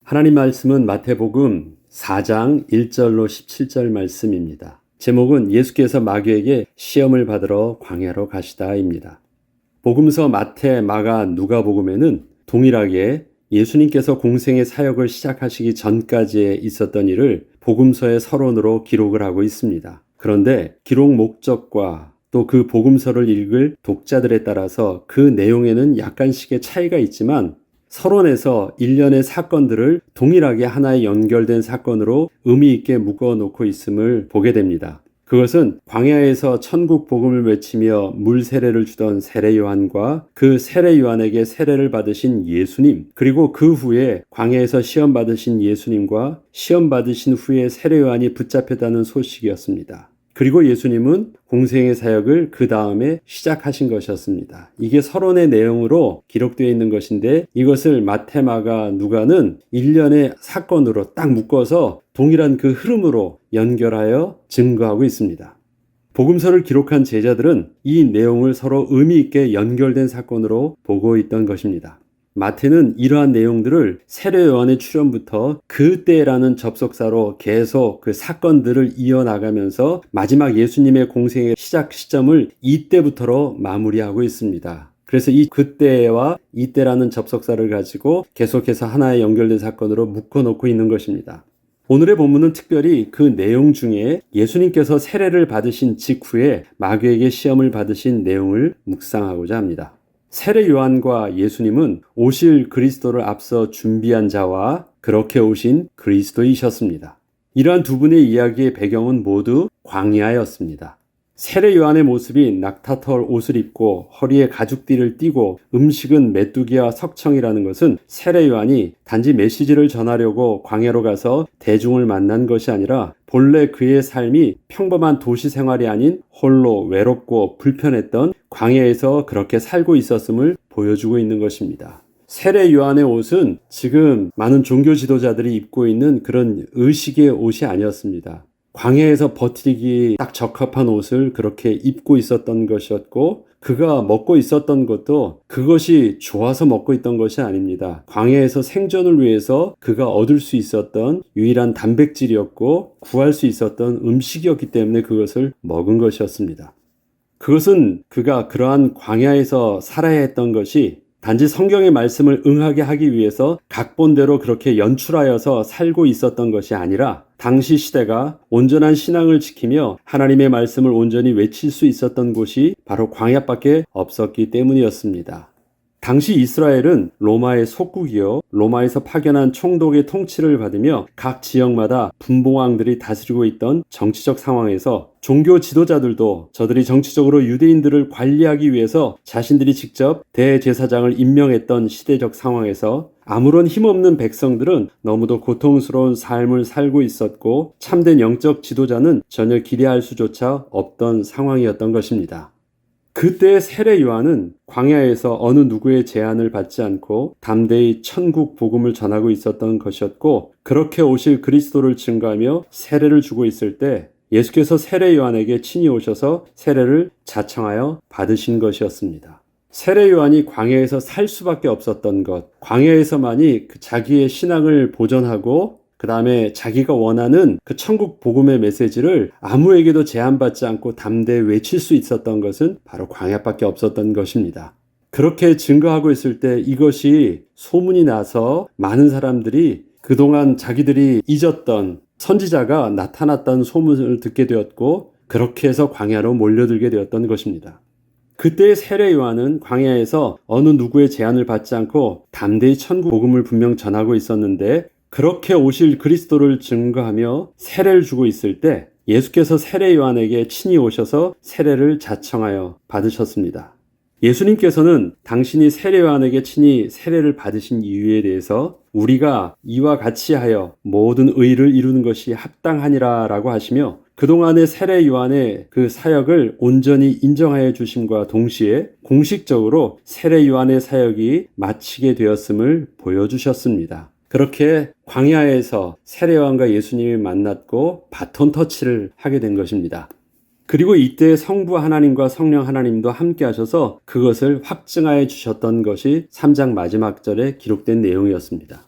하나님 말씀은 마태복음 4장 1절로 17절 말씀입니다. 제목은 예수께서 마귀에게 시험을 받으러 광야로 가시다입니다. 복음서 마태, 마가, 누가복음에는 동일하게 예수님께서 공생의 사역을 시작하시기 전까지에 있었던 일을 복음서의 서론으로 기록을 하고 있습니다. 그런데 기록 목적과 또 그 복음서를 읽을 독자들에 따라서 그 내용에는 약간씩의 차이가 있지만 서론에서 일련의 사건들을 동일하게 하나의 연결된 사건으로 의미 있게 묶어놓고 있음을 보게 됩니다. 그것은 광야에서 천국 복음을 외치며 물 세례를 주던 세례 요한과 그 세례 요한에게 세례를 받으신 예수님, 그리고 그 후에 광야에서 시험 받으신 예수님과 시험 받으신 후에 세례 요한이 붙잡혔다는 소식이었습니다. 그리고 예수님은 공생의 사역을 그 다음에 시작하신 것이었습니다. 이게 서론의 내용으로 기록되어 있는 것인데 이것을 마태, 마가, 누가는 일련의 사건으로 딱 묶어서 동일한 그 흐름으로 연결하여 증거하고 있습니다. 복음서를 기록한 제자들은 이 내용을 서로 의미 있게 연결된 사건으로 보고 있던 것입니다. 마태는 이러한 내용들을 세례 요한의 출현부터 그때라는 접속사로 계속 그 사건들을 이어나가면서 마지막 예수님의 공생의 시작 시점을 이때부터로 마무리하고 있습니다. 그래서 이 그때와 이때라는 접속사를 가지고 계속해서 하나의 연결된 사건으로 묶어놓고 있는 것입니다. 오늘의 본문은 특별히 그 내용 중에 예수님께서 세례를 받으신 직후에 마귀에게 시험을 받으신 내용을 묵상하고자 합니다. 세례 요한과 예수님은 오실 그리스도를 앞서 준비한 자와 그렇게 오신 그리스도이셨습니다. 이러한 두 분의 이야기의 배경은 모두 광야였습니다. 세례 요한의 모습이 낙타털 옷을 입고 허리에 가죽띠를 띠고 음식은 메뚜기와 석청이라는 것은 세례 요한이 단지 메시지를 전하려고 광야로 가서 대중을 만난 것이 아니라 본래 그의 삶이 평범한 도시 생활이 아닌 홀로 외롭고 불편했던 광야에서 그렇게 살고 있었음을 보여주고 있는 것입니다. 세례 요한의 옷은 지금 많은 종교 지도자들이 입고 있는 그런 의식의 옷이 아니었습니다. 광야에서 버티기 딱 적합한 옷을 그렇게 입고 있었던 것이었고 그가 먹고 있었던 것도 그것이 좋아서 먹고 있던 것이 아닙니다. 광야에서 생존을 위해서 그가 얻을 수 있었던 유일한 단백질이었고 구할 수 있었던 음식이었기 때문에 그것을 먹은 것이었습니다. 그것은 그가 그러한 광야에서 살아야 했던 것이 단지 성경의 말씀을 응하게 하기 위해서 각본대로 그렇게 연출하여서 살고 있었던 것이 아니라 당시 시대가 온전한 신앙을 지키며 하나님의 말씀을 온전히 외칠 수 있었던 곳이 바로 광야밖에 없었기 때문이었습니다. 당시 이스라엘은 로마의 속국이요 로마에서 파견한 총독의 통치를 받으며 각 지역마다 분봉왕들이 다스리고 있던 정치적 상황에서 종교 지도자들도 저들이 정치적으로 유대인들을 관리하기 위해서 자신들이 직접 대제사장을 임명했던 시대적 상황에서 아무런 힘없는 백성들은 너무도 고통스러운 삶을 살고 있었고 참된 영적 지도자는 전혀 기대할 수조차 없던 상황이었던 것입니다. 그때 세례 요한은 광야에서 어느 누구의 제안을 받지 않고 담대히 천국 복음을 전하고 있었던 것이었고 그렇게 오실 그리스도를 증거하며 세례를 주고 있을 때 예수께서 세례 요한에게 친히 오셔서 세례를 자청하여 받으신 것이었습니다. 세례 요한이 광야에서 살 수밖에 없었던 것, 광야에서만이 자기의 신앙을 보존하고 그 다음에 자기가 원하는 그 천국 복음의 메시지를 아무에게도 제한받지 않고 담대히 외칠 수 있었던 것은 바로 광야밖에 없었던 것입니다. 그렇게 증거하고 있을 때 이것이 소문이 나서 많은 사람들이 그동안 자기들이 잊었던 선지자가 나타났다는 소문을 듣게 되었고 그렇게 해서 광야로 몰려들게 되었던 것입니다. 그때 세례 요한은 광야에서 어느 누구의 제안을 받지 않고 담대히 천국 복음을 분명 전하고 있었는데 그렇게 오실 그리스도를 증거하며 세례를 주고 있을 때 예수께서 세례 요한에게 친히 오셔서 세례를 자청하여 받으셨습니다. 예수님께서는 당신이 세례 요한에게 친히 세례를 받으신 이유에 대해서 우리가 이와 같이 하여 모든 의를 이루는 것이 합당하니라 라고 하시며 그동안의 세례 요한의 그 사역을 온전히 인정하여 주심과 동시에 공식적으로 세례 요한의 사역이 마치게 되었음을 보여주셨습니다. 그렇게 광야에서 세례 요한과 예수님이 만났고 바톤 터치를 하게 된 것입니다. 그리고 이때 성부 하나님과 성령 하나님도 함께 하셔서 그것을 확증하여 주셨던 것이 3장 마지막 절에 기록된 내용이었습니다.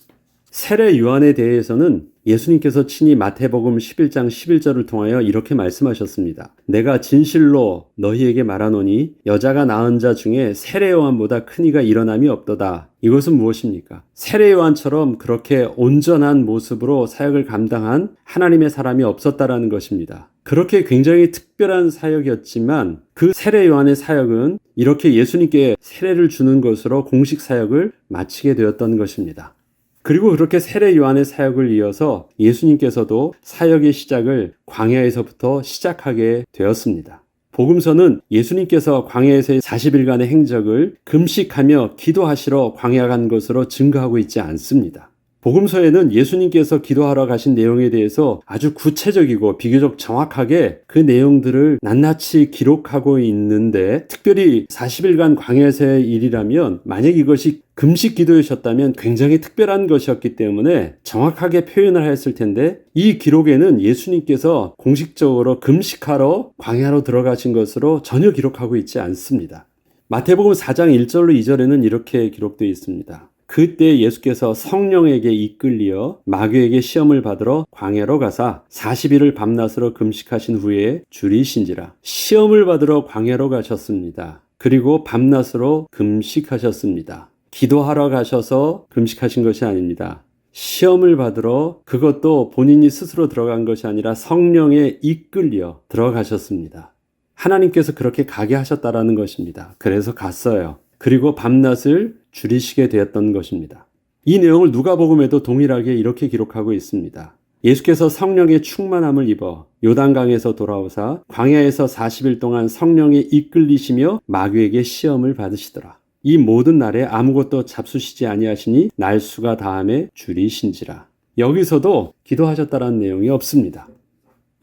세례 요한에 대해서는 예수님께서 친히 마태복음 11장 11절을 통하여 이렇게 말씀하셨습니다. 내가 진실로 너희에게 말하노니 여자가 낳은 자 중에 세례 요한보다 큰 이가 일어남이 없도다. 이것은 무엇입니까? 세례 요한처럼 그렇게 온전한 모습으로 사역을 감당한 하나님의 사람이 없었다라는 것입니다. 그렇게 굉장히 특별한 사역이었지만 그 세례 요한의 사역은 이렇게 예수님께 세례를 주는 것으로 공식 사역을 마치게 되었던 것입니다. 그리고 그렇게 세례 요한의 사역을 이어서 예수님께서도 사역의 시작을 광야에서부터 시작하게 되었습니다. 복음서는 예수님께서 광야에서의 40일간의 행적을 금식하며 기도하시러 광야 간 것으로 증거하고 있지 않습니다. 복음서에는 예수님께서 기도하러 가신 내용에 대해서 아주 구체적이고 비교적 정확하게 그 내용들을 낱낱이 기록하고 있는데, 특별히 40일간 광야에서의 일이라면 만약 이것이 금식 기도이셨다면 굉장히 특별한 것이었기 때문에 정확하게 표현을 했을 텐데, 이 기록에는 예수님께서 공식적으로 금식하러 광야로 들어가신 것으로 전혀 기록하고 있지 않습니다. 마태복음 4장 1절로 2절에는 이렇게 기록되어 있습니다. 그때 예수께서 성령에게 이끌리어 마귀에게 시험을 받으러 광야로 가사 40일을 밤낮으로 금식하신 후에 줄이신지라. 시험을 받으러 광야로 가셨습니다. 그리고 밤낮으로 금식하셨습니다. 기도하러 가셔서 금식하신 것이 아닙니다. 시험을 받으러, 그것도 본인이 스스로 들어간 것이 아니라 성령에 이끌려 들어가셨습니다. 하나님께서 그렇게 가게 하셨다라는 것입니다. 그래서 갔어요. 그리고 밤낮을 줄이시게 되었던 것입니다. 이 내용을 누가복음에도 동일하게 이렇게 기록하고 있습니다. 예수께서 성령의 충만함을 입어 요단강에서 돌아오사 광야에서 40일 동안 성령에 이끌리시며 마귀에게 시험을 받으시더라. 이 모든 날에 아무것도 잡수시지 아니하시니 날수가 다함에 줄이신지라. 여기서도 기도하셨다는 내용이 없습니다.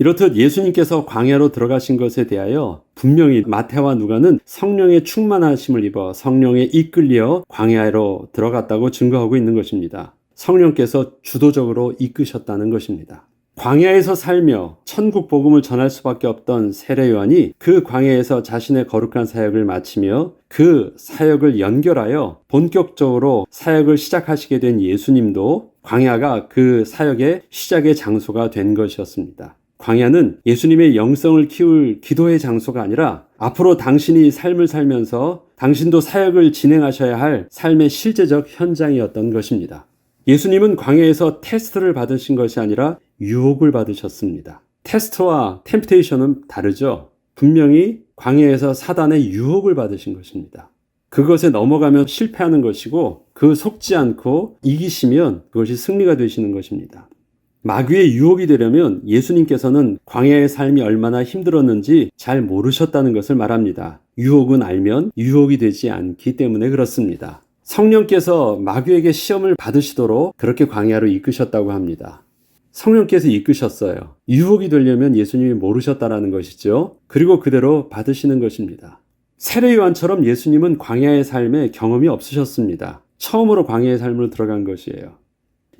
이렇듯 예수님께서 광야로 들어가신 것에 대하여 분명히 마태와 누가는 성령의 충만하심을 입어 성령에 이끌려 광야로 들어갔다고 증거하고 있는 것입니다. 성령께서 주도적으로 이끄셨다는 것입니다. 광야에서 살며 천국 복음을 전할 수밖에 없던 세례 요한이 그 광야에서 자신의 거룩한 사역을 마치며 그 사역을 연결하여 본격적으로 사역을 시작하시게 된 예수님도 광야가 그 사역의 시작의 장소가 된 것이었습니다. 광야는 예수님의 영성을 키울 기도의 장소가 아니라 앞으로 당신이 삶을 살면서 당신도 사역을 진행하셔야 할 삶의 실제적 현장이었던 것입니다. 예수님은 광야에서 테스트를 받으신 것이 아니라 유혹을 받으셨습니다. 테스트와 템프테이션은 다르죠. 분명히 광야에서 사단의 유혹을 받으신 것입니다. 그것에 넘어가면 실패하는 것이고 그 속지 않고 이기시면 그것이 승리가 되시는 것입니다. 마귀의 유혹이 되려면 예수님께서는 광야의 삶이 얼마나 힘들었는지 잘 모르셨다는 것을 말합니다. 유혹은 알면 유혹이 되지 않기 때문에 그렇습니다. 성령께서 마귀에게 시험을 받으시도록 그렇게 광야로 이끄셨다고 합니다. 성령께서 이끄셨어요. 유혹이 되려면 예수님이 모르셨다라는 것이죠. 그리고 그대로 받으시는 것입니다. 세례 요한처럼 예수님은 광야의 삶에 경험이 없으셨습니다. 처음으로 광야의 삶으로 들어간 것이에요.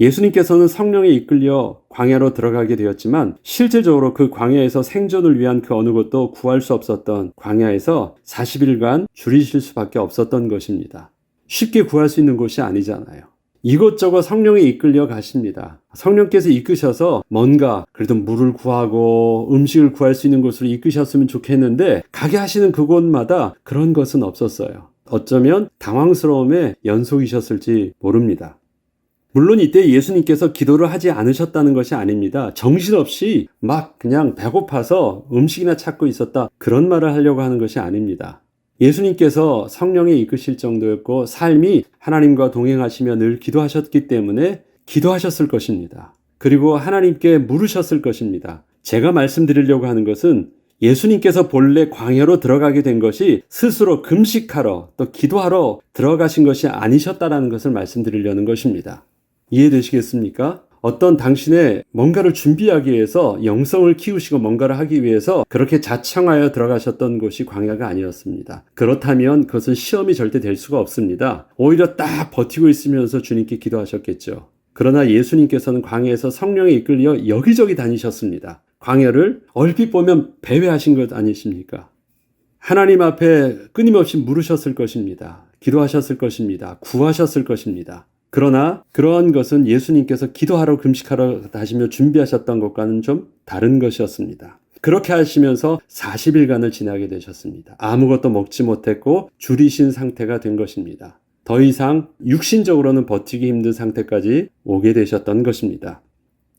예수님께서는 성령에 이끌려 광야로 들어가게 되었지만 실제적으로 그 광야에서 생존을 위한 그 어느 것도 구할 수 없었던 광야에서 40일간 줄이실 수밖에 없었던 것입니다. 쉽게 구할 수 있는 곳이 아니잖아요. 이것저것 성령에 이끌려 가십니다. 성령께서 이끄셔서 뭔가 그래도 물을 구하고 음식을 구할 수 있는 곳으로 이끄셨으면 좋겠는데 가게 하시는 그곳마다 그런 것은 없었어요. 어쩌면 당황스러움의 연속이셨을지 모릅니다. 물론 이때 예수님께서 기도를 하지 않으셨다는 것이 아닙니다. 정신없이 막 그냥 배고파서 음식이나 찾고 있었다, 그런 말을 하려고 하는 것이 아닙니다. 예수님께서 성령에 이끄실 정도였고 삶이 하나님과 동행하시며 늘 기도하셨기 때문에 기도하셨을 것입니다. 그리고 하나님께 물으셨을 것입니다. 제가 말씀드리려고 하는 것은 예수님께서 본래 광야로 들어가게 된 것이 스스로 금식하러 또 기도하러 들어가신 것이 아니셨다라는 것을 말씀드리려는 것입니다. 이해되시겠습니까? 어떤 당신의 뭔가를 준비하기 위해서 영성을 키우시고 뭔가를 하기 위해서 그렇게 자청하여 들어가셨던 곳이 광야가 아니었습니다. 그렇다면 그것은 시험이 절대 될 수가 없습니다. 오히려 딱 버티고 있으면서 주님께 기도하셨겠죠. 그러나 예수님께서는 광야에서 성령에 이끌려 여기저기 다니셨습니다. 광야를 얼핏 보면 배회하신 것 아니십니까? 하나님 앞에 끊임없이 물으셨을 것입니다. 기도하셨을 것입니다. 구하셨을 것입니다. 그러나 그러한 것은 예수님께서 기도하러 금식하러 하시며 준비하셨던 것과는 좀 다른 것이었습니다. 그렇게 하시면서 40일간을 지나게 되셨습니다. 아무것도 먹지 못했고 줄이신 상태가 된 것입니다. 더 이상 육신적으로는 버티기 힘든 상태까지 오게 되셨던 것입니다.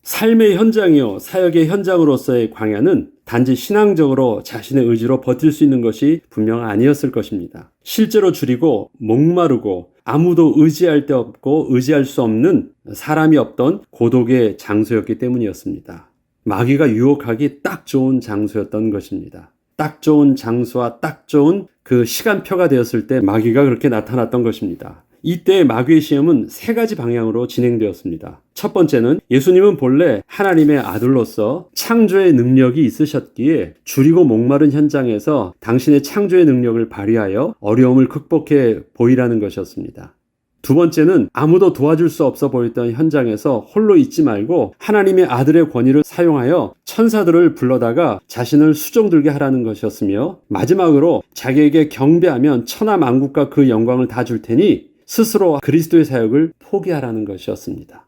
삶의 현장이요, 사역의 현장으로서의 광야는 단지 신앙적으로 자신의 의지로 버틸 수 있는 것이 분명 아니었을 것입니다. 실제로 줄이고 목마르고 아무도 의지할 데 없고 의지할 수 없는 사람이 없던 고독의 장소였기 때문이었습니다. 마귀가 유혹하기 딱 좋은 장소였던 것입니다. 딱 좋은 장소와 딱 좋은 그 시간표가 되었을 때 마귀가 그렇게 나타났던 것입니다. 이때 마귀의 시험은 세 가지 방향으로 진행되었습니다. 첫 번째는 예수님은 본래 하나님의 아들로서 창조의 능력이 있으셨기에 줄이고 목마른 현장에서 당신의 창조의 능력을 발휘하여 어려움을 극복해 보이라는 것이었습니다. 두 번째는 아무도 도와줄 수 없어 보였던 현장에서 홀로 있지 말고 하나님의 아들의 권위를 사용하여 천사들을 불러다가 자신을 수종들게 하라는 것이었으며, 마지막으로 자기에게 경배하면 천하 만국과 그 영광을 다 줄 테니 스스로 그리스도의 사역을 포기하라는 것이었습니다.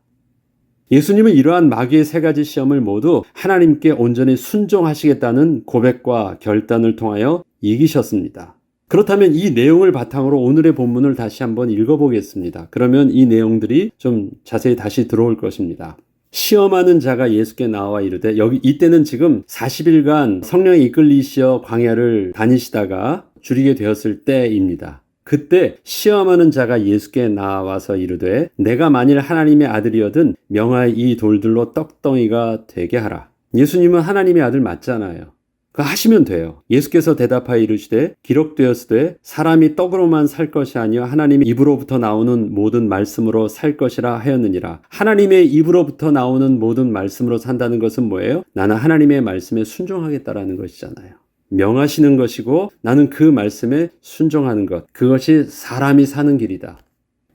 예수님은 이러한 마귀의 세 가지 시험을 모두 하나님께 온전히 순종하시겠다는 고백과 결단을 통하여 이기셨습니다. 그렇다면 이 내용을 바탕으로 오늘의 본문을 다시 한번 읽어보겠습니다. 그러면 이 내용들이 좀 자세히 다시 들어올 것입니다. 시험하는 자가 예수께 나와 이르되, 이때는 지금 40일간 성령에 이끌리시어 광야를 다니시다가 줄이게 되었을 때입니다. 그때 시험하는 자가 예수께 나와서 이르되, 내가 만일 하나님의 아들이어든 명하여 이 돌들로 떡덩이가 되게 하라. 예수님은 하나님의 아들 맞잖아요. 그거 하시면 돼요. 예수께서 대답하여 이르시되, 기록되었으되 사람이 떡으로만 살 것이 아니요 하나님의 입으로부터 나오는 모든 말씀으로 살 것이라 하였느니라. 하나님의 입으로부터 나오는 모든 말씀으로 산다는 것은 뭐예요? 나는 하나님의 말씀에 순종하겠다라는 것이잖아요. 명하시는 것이고 나는 그 말씀에 순종하는 것, 그것이 사람이 사는 길이다.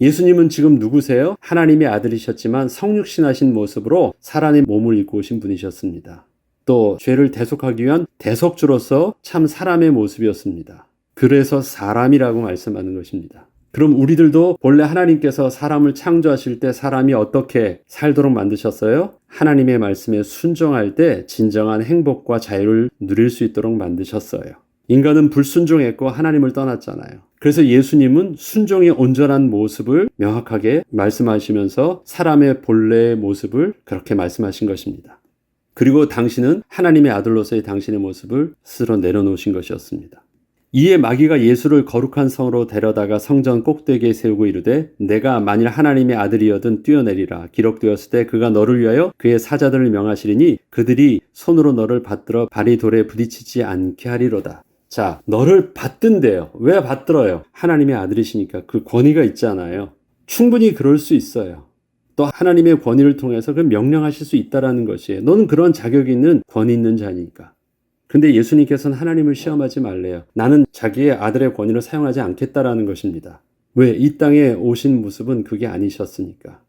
예수님은 지금 누구세요? 하나님의 아들이셨지만 성육신하신 모습으로 사람의 몸을 입고 오신 분이셨습니다. 또 죄를 대속하기 위한 대속주로서 참 사람의 모습이었습니다. 그래서 사람이라고 말씀하는 것입니다. 그럼 우리들도 본래 하나님께서 사람을 창조하실 때 사람이 어떻게 살도록 만드셨어요? 하나님의 말씀에 순종할 때 진정한 행복과 자유를 누릴 수 있도록 만드셨어요. 인간은 불순종했고 하나님을 떠났잖아요. 그래서 예수님은 순종의 온전한 모습을 명확하게 말씀하시면서 사람의 본래의 모습을 그렇게 말씀하신 것입니다. 그리고 당신은 하나님의 아들로서의 당신의 모습을 스스로 내려놓으신 것이었습니다. 이에 마귀가 예수를 거룩한 성으로 데려다가 성전 꼭대기에 세우고 이르되, 내가 만일 하나님의 아들이여든 뛰어내리라. 기록되었을 때 그가 너를 위하여 그의 사자들을 명하시리니 그들이 손으로 너를 받들어 발이 돌에 부딪히지 않게 하리로다. 자, 너를 받든대요. 왜 받들어요? 하나님의 아들이시니까 그 권위가 있잖아요. 충분히 그럴 수 있어요. 또 하나님의 권위를 통해서 그 명령하실 수 있다라는 것이에요. 너는 그런 자격이 있는 권위 있는 자니까. 근데 예수님께서는 하나님을 시험하지 말래요. 나는 자기의 아들의 권위를 사용하지 않겠다라는 것입니다. 왜? 이 땅에 오신 모습은 그게 아니셨으니까.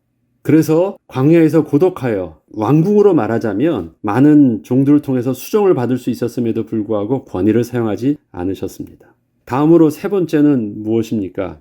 그래서 광야에서 고독하여 왕궁으로 말하자면 많은 종들을 통해서 수종을 받을 수 있었음에도 불구하고 권위를 사용하지 않으셨습니다. 다음으로 세 번째는 무엇입니까?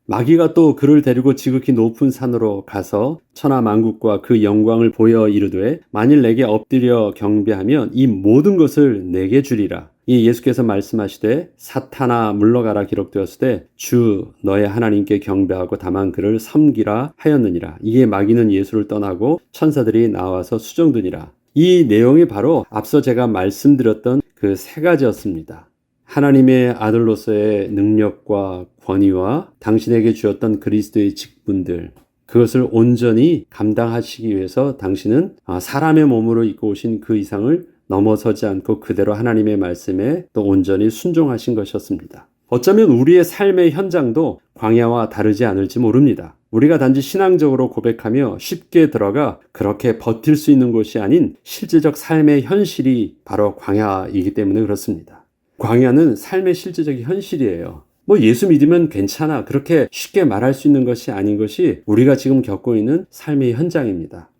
마귀가 또 그를 데리고 지극히 높은 산으로 가서 천하 만국과 그 영광을 보여 이르되, 만일 내게 엎드려 경배하면 이 모든 것을 내게 주리라. 이 예수께서 말씀하시되, 사탄아 물러가라 기록되었으되 주 너의 하나님께 경배하고 다만 그를 섬기라 하였느니라. 이에 마귀는 예수를 떠나고 천사들이 나와서 수종드니라. 이 내용이 바로 앞서 제가 말씀드렸던 그 세 가지였습니다. 하나님의 아들로서의 능력과 권위와 당신에게 주었던 그리스도의 직분들, 그것을 온전히 감당하시기 위해서 당신은 사람의 몸으로 입고 오신 그 이상을 넘어서지 않고 그대로 하나님의 말씀에 또 온전히 순종하신 것이었습니다. 어쩌면 우리의 삶의 현장도 광야와 다르지 않을지 모릅니다. 우리가 단지 신앙적으로 고백하며 쉽게 들어가 그렇게 버틸 수 있는 곳이 아닌 실제적 삶의 현실이 바로 광야이기 때문에 그렇습니다. 광야는 삶의 실제적인 현실이에요. 예수 믿으면 괜찮아, 그렇게 쉽게 말할 수 있는 것이 아닌 것이 우리가 지금 겪고 있는 삶의 현장입니다.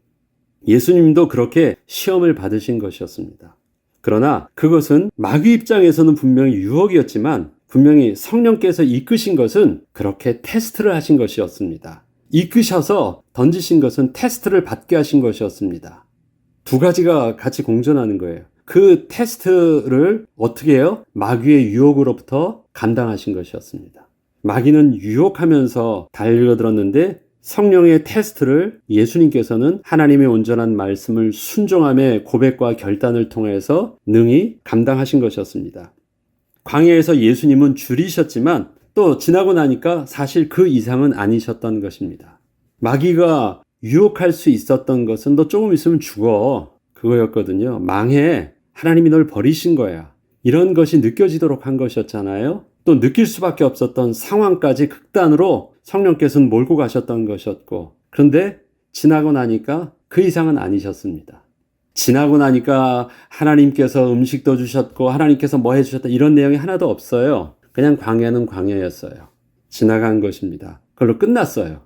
예수님도 그렇게 시험을 받으신 것이었습니다. 그러나 그것은 마귀 입장에서는 분명히 유혹이었지만 분명히 성령께서 이끄신 것은 그렇게 테스트를 하신 것이었습니다. 이끄셔서 던지신 것은 테스트를 받게 하신 것이었습니다. 두 가지가 같이 공존하는 거예요. 그 테스트를 어떻게 해요? 마귀의 유혹으로부터 감당하신 것이었습니다. 마귀는 유혹하면서 달려들었는데 성령의 테스트를 예수님께서는 하나님의 온전한 말씀을 순종함의 고백과 결단을 통해서 능히 감당하신 것이었습니다. 광야에서 예수님은 줄이셨지만 또 지나고 나니까 사실 그 이상은 아니셨던 것입니다. 마귀가 유혹할 수 있었던 것은 너 조금 있으면 죽어. 그거였거든요. 망해. 하나님이 널 버리신 거야. 이런 것이 느껴지도록 한 것이었잖아요. 또 느낄 수밖에 없었던 상황까지 극단으로 성령께서는 몰고 가셨던 것이었고, 그런데 지나고 나니까 그 이상은 아니셨습니다. 지나고 나니까 하나님께서 음식도 주셨고 하나님께서 뭐 해주셨다 이런 내용이 하나도 없어요. 그냥 광야는 광야였어요. 지나간 것입니다. 그걸로 끝났어요.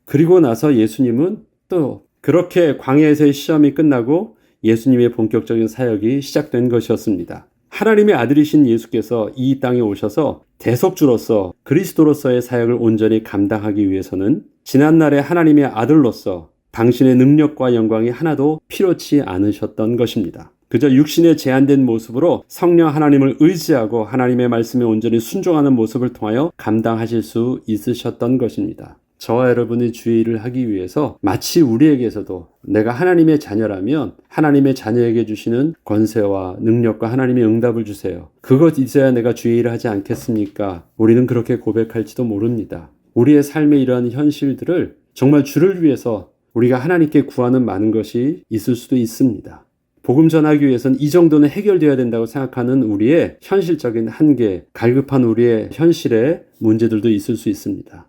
그리고 나서 예수님은 또 그렇게 광야에서의 시험이 끝나고 예수님의 본격적인 사역이 시작된 것이었습니다. 하나님의 아들이신 예수께서 이 땅에 오셔서 대속주로서 그리스도로서의 사역을 온전히 감당하기 위해서는 지난날의 하나님의 아들로서 당신의 능력과 영광이 하나도 필요치 않으셨던 것입니다. 그저 육신의 제한된 모습으로 성령 하나님을 의지하고 하나님의 말씀에 온전히 순종하는 모습을 통하여 감당하실 수 있으셨던 것입니다. 저와 여러분이 주의 일을 하기 위해서 마치 우리에게서도 내가 하나님의 자녀라면 하나님의 자녀에게 주시는 권세와 능력과 하나님의 응답을 주세요. 그것 있어야 내가 주의 일을 하지 않겠습니까? 우리는 그렇게 고백할지도 모릅니다. 우리의 삶의 이러한 현실들을 정말 주를 위해서 우리가 하나님께 구하는 많은 것이 있을 수도 있습니다. 복음 전하기 위해서는 이 정도는 해결되어야 된다고 생각하는 우리의 현실적인 한계, 갈급한 우리의 현실의 문제들도 있을 수 있습니다.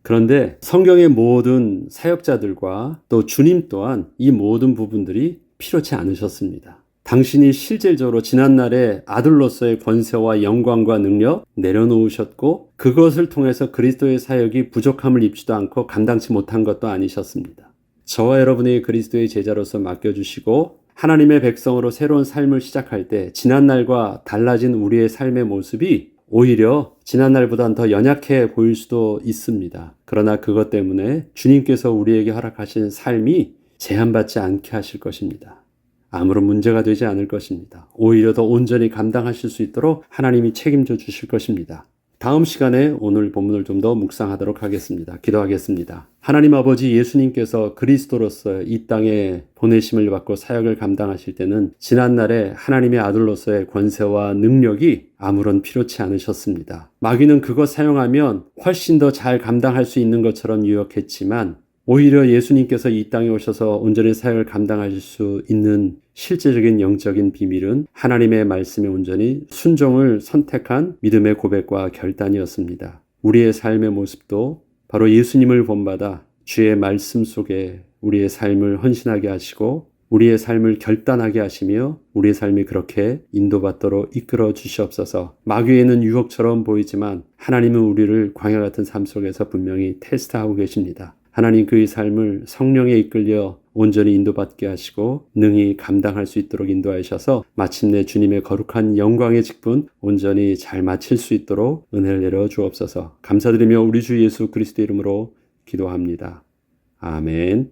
그런데 성경의 모든 사역자들과 또 주님 또한 이 모든 부분들이 필요치 않으셨습니다. 당신이 실질적으로 지난날의 아들로서의 권세와 영광과 능력 내려놓으셨고 그것을 통해서 그리스도의 사역이 부족함을 입지도 않고 감당치 못한 것도 아니셨습니다. 저와 여러분의 그리스도의 제자로서 맡겨주시고 하나님의 백성으로 새로운 삶을 시작할 때 지난날과 달라진 우리의 삶의 모습이 오히려 지난날보다는 더 연약해 보일 수도 있습니다. 그러나 그것 때문에 주님께서 우리에게 허락하신 삶이 제한받지 않게 하실 것입니다. 아무런 문제가 되지 않을 것입니다. 오히려 더 온전히 감당하실 수 있도록 하나님이 책임져 주실 것입니다. 다음 시간에 오늘 본문을 좀 더 묵상하도록 하겠습니다. 기도하겠습니다. 하나님 아버지 예수님께서 그리스도로서 이 땅에 보내심을 받고 사역을 감당하실 때는 지난날에 하나님의 아들로서의 권세와 능력이 아무런 필요치 않으셨습니다. 마귀는 그것 사용하면 훨씬 더 잘 감당할 수 있는 것처럼 유혹했지만 오히려 예수님께서 이 땅에 오셔서 온전히 사역을 감당하실 수 있는 실제적인 영적인 비밀은 하나님의 말씀에 온전히 순종을 선택한 믿음의 고백과 결단이었습니다. 우리의 삶의 모습도 바로 예수님을 본받아 주의 말씀 속에 우리의 삶을 헌신하게 하시고 우리의 삶을 결단하게 하시며 우리의 삶이 그렇게 인도받도록 이끌어 주시옵소서. 마귀에는 유혹처럼 보이지만 하나님은 우리를 광야 같은 삶 속에서 분명히 테스트하고 계십니다. 하나님 그의 삶을 성령에 이끌려 온전히 인도받게 하시고 능히 감당할 수 있도록 인도하셔서 마침내 주님의 거룩한 영광의 직분 온전히 잘 마칠 수 있도록 은혜를 내려 주옵소서. 감사드리며 우리 주 예수 그리스도 이름으로 기도합니다. 아멘.